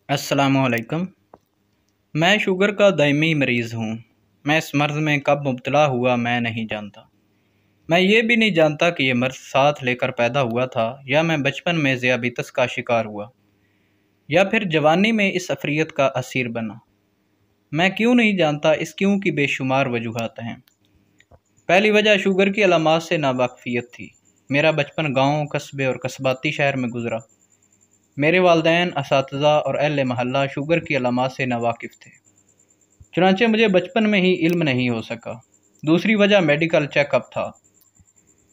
अस्सलामुअलैकुम। मैं शुगर का दायमी मरीज़ हूँ। मैं इस मर्ज़ में कब मुब्तला हुआ मैं नहीं जानता। मैं ये भी नहीं जानता कि ये मर्ज़ साथ लेकर पैदा हुआ था या मैं बचपन में ज़ियाबितस का शिकार हुआ या फिर जवानी में इस अफ़रीयत का असीर बना। मैं क्यों नहीं जानता, इस क्यों की बेशुमार वजूहात हैं। पहली वजह शुगर की अलामात से नावाकफ़ियत थी। मेरा बचपन गाँव, कस्बे और कस्बाती शहर में गुज़रा। मेरे वालिदैन, असातिज़ा और अहले महल्ला शुगर की अलामात से नावाकिफ़ थे, चुनांचे मुझे बचपन में ही इल्म नहीं हो सका। दूसरी वजह मेडिकल चेकअप था।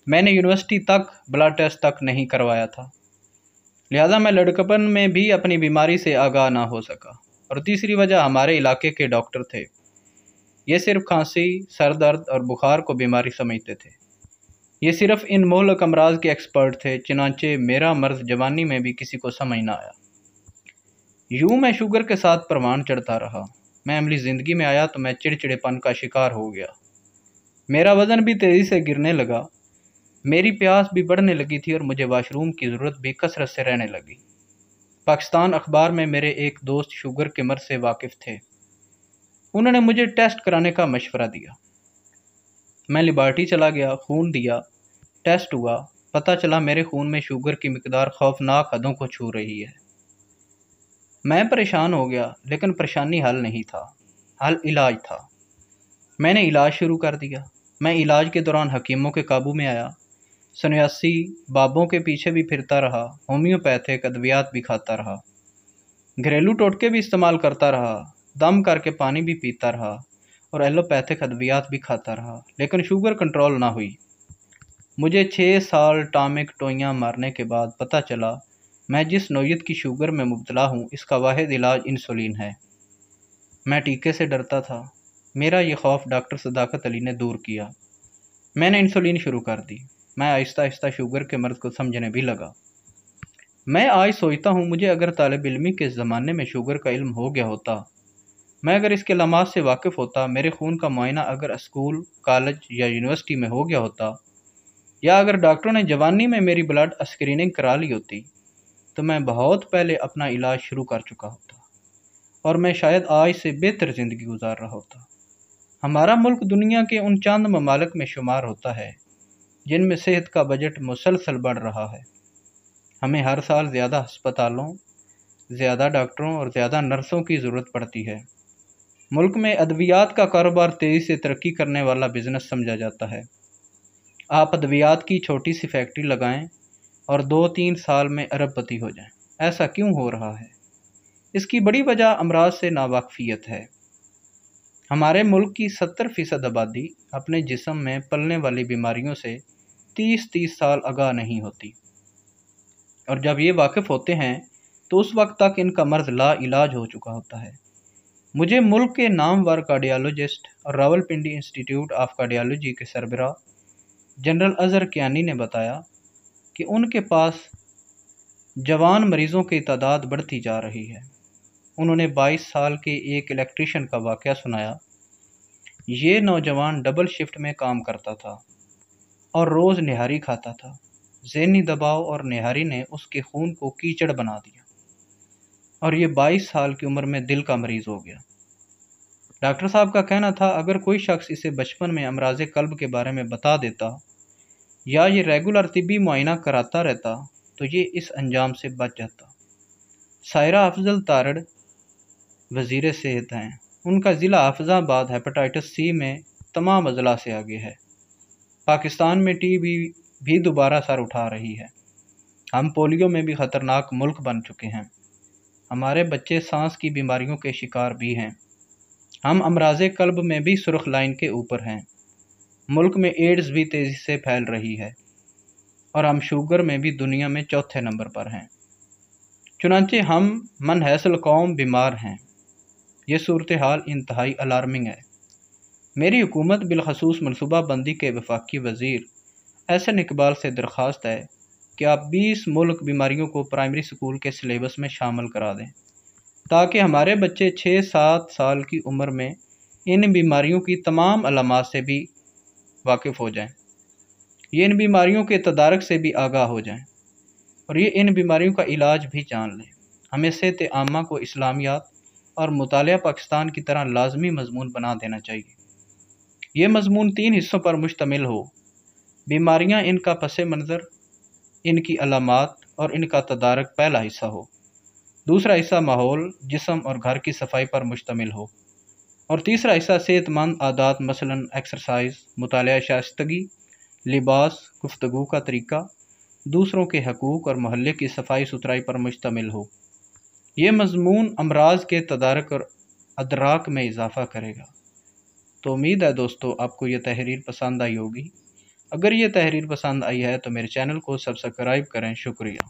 मैंने यूनिवर्सिटी तक ब्लड टेस्ट तक नहीं करवाया था, लिहाजा मैं लड़कपन में भी अपनी बीमारी से आगाह ना हो सका। और तीसरी वजह हमारे इलाके के डॉक्टर थे। ये सिर्फ खांसी, सर दर्द और बुखार को बीमारी समझते थे। ये सिर्फ इन मोहलक अमराज के एक्सपर्ट थे, चुनांचे मेरा मर्ज़ जवानी में भी किसी को समझ ना आया। यूँ मैं शुगर के साथ परवान चढ़ता रहा। मैं अमली ज़िंदगी में आया तो मैं चिड़चिड़ेपन का शिकार हो गया। मेरा वज़न भी तेज़ी से गिरने लगा। मेरी प्यास भी बढ़ने लगी थी और मुझे वाशरूम की ज़रूरत भी कसरत से रहने लगी। पाकिस्तान अखबार में मेरे एक दोस्त शुगर के मर्ज़ से वाकिफ़ थे। उन्होंने मुझे टेस्ट कराने का मशवरा दिया। मैं लिबार्टी चला गया, खून दिया, टेस्ट हुआ। पता चला मेरे खून में शुगर की मिकदार खौफनाक हदों को छू रही है। मैं परेशान हो गया, लेकिन परेशानी हल नहीं था, हल इलाज था। मैंने इलाज शुरू कर दिया। मैं इलाज के दौरान हकीमों के काबू में आया, सन्यासी बाबों के पीछे भी फिरता रहा, होम्योपैथिक अद्वियात भी खाता रहा, घरेलू टोटके भी इस्तेमाल करता रहा, दम करके पानी भी पीता रहा और एलोपैथिक अद्वियात भी खाता रहा, लेकिन शुगर कंट्रोल ना हुई। मुझे 6 साल टामिक टोइयाँ मारने के बाद पता चला मैं जिस नौयत की शुगर में मुब्तला हूँ, इसका वाहिद इलाज इंसुलिन है। मैं टीके से डरता था। मेरा ये खौफ डॉक्टर सदाकत अली ने दूर किया। मैंने इंसुलिन शुरू कर दी। मैं आहिस्ता आहिस्ता शुगर के मर्ज़ को समझने भी लगा। मैं आज सोचता हूँ, मुझे अगर तालिब इल्मी के ज़माने में शुगर का इल्म हो गया होता, मैं अगर इसके अलामात से वाकिफ़ होता, मेरे खून का मुआयना अगर स्कूल, कॉलेज या यूनिवर्सिटी में हो गया होता, या अगर डॉक्टरों ने जवानी में मेरी ब्लड स्क्रीनिंग करा ली होती, तो मैं बहुत पहले अपना इलाज शुरू कर चुका होता और मैं शायद आज से बेहतर ज़िंदगी गुजार रहा होता। हमारा मुल्क दुनिया के उन चंद ममालिक में शुमार होता है जिनमें सेहत का बजट मुसलसल बढ़ रहा है। हमें हर साल ज़्यादा अस्पतालों, ज़्यादा डॉक्टरों और ज़्यादा नर्सों की ज़रूरत पड़ती है। मुल्क में अद्वियात का कारोबार तेज़ी से तरक्की करने वाला बिजनेस समझा जाता है। आप अद्वियात की छोटी सी फैक्ट्री लगाएं और 2-3 साल में अरबपति हो जाएं। ऐसा क्यों हो रहा है? इसकी बड़ी वजह अमराज से नावाकफ़ियत है। हमारे मुल्क की 70% आबादी अपने जिस्म में पलने वाली बीमारियों से 30-30 साल आगाह नहीं होती, और जब ये वाकिफ़ होते हैं तो उस वक्त तक इनका मर्ज़ ला इलाज हो चुका होता है। मुझे मुल्क के नामवर कार्डियोलॉजिस्ट और रावलपिंडी इंस्टीट्यूट ऑफ कार्डियोलॉजी के सरबराह जनरल अज़हर कियानी ने बताया कि उनके पास जवान मरीज़ों की तादाद बढ़ती जा रही है। उन्होंने 22 साल के एक इलेक्ट्रीशियन का वाक़या सुनाया। ये नौजवान डबल शिफ्ट में काम करता था और रोज़ निहारी खाता था। ज़हनी दबाव और निहारी ने उसके खून को कीचड़ बना दिया और ये 22 साल की उम्र में दिल का मरीज़ हो गया। डॉक्टर साहब का कहना था, अगर कोई शख्स इसे बचपन में अमराज़ क़ल्ब के बारे में बता देता या ये रेगुलर तिब्बी मुआयना कराता रहता तो ये इस अंजाम से बच जाता। सायरा अफजल तारड़ वज़ीर सेहत हैं। उनका ज़िला हाफिज़ाबाद हेपेटाइटिस सी में तमाम अज़ला से आगे है। पाकिस्तान में टीबी भी दोबारा सर उठा रही है। हम पोलियो में भी ख़तरनाक मुल्क बन चुके हैं। हमारे बच्चे सांस की बीमारियों के शिकार भी हैं। हम अमराज़ क़ल्ब में भी सुर्ख लाइन के ऊपर हैं। मुल्क में एड्स भी तेज़ी से फैल रही है और हम शुगर में भी दुनिया में चौथे नंबर पर हैं। चुनांचे हम मनहसल कौम बीमार हैं। ये सूरत हाल इंतहाई अलार्मिंग है। मेरी हुकूमत बिलखसूस मनसूबा बंदी के वफाकी वज़ीर एहसन इकबाल से दरख्वास्त है कि आप 20 मुल्क बीमारियों को प्राइमरी स्कूल के सिलेबस में शामिल करा दें, ताकि हमारे बच्चे 6-7 साल की उम्र में इन बीमारियों की तमाम अलामात से भी वाकिफ़ हो जाएं। ये इन बीमारियों के तदारक से भी आगाह हो जाएं और ये इन बीमारियों का इलाज भी जान लें। ہمیں صحت عامہ کو اسلامیات اور مطالعہ پاکستان کی طرح لازمی مضمون بنا دینا چاہیے۔ یہ مضمون 3 حصوں پر مشتمل ہو: بیماریاں، ان کا پس منظر، ان کی علامات اور ان کا تدارک پہلا حصہ ہو۔ دوسرا حصہ ماحول، جسم اور گھر کی صفائی پر مشتمل ہو، اور تیسرا حصہ صحت مند عادات مثلاً ایکسرسائز، مطالعہ شائستگی، لباس، گفتگو کا طریقہ، دوسروں کے حقوق اور محلے کی صفائی ستھرائی پر مشتمل ہو۔ یہ مضمون امراض کے تدارک اور ادراک میں اضافہ کرے گا۔ تو امید ہے دوستو آپ کو یہ تحریر پسند آئی ہوگی۔ اگر یہ تحریر پسند آئی ہے تو میرے چینل کو سبسکرائب کریں۔ شکریہ۔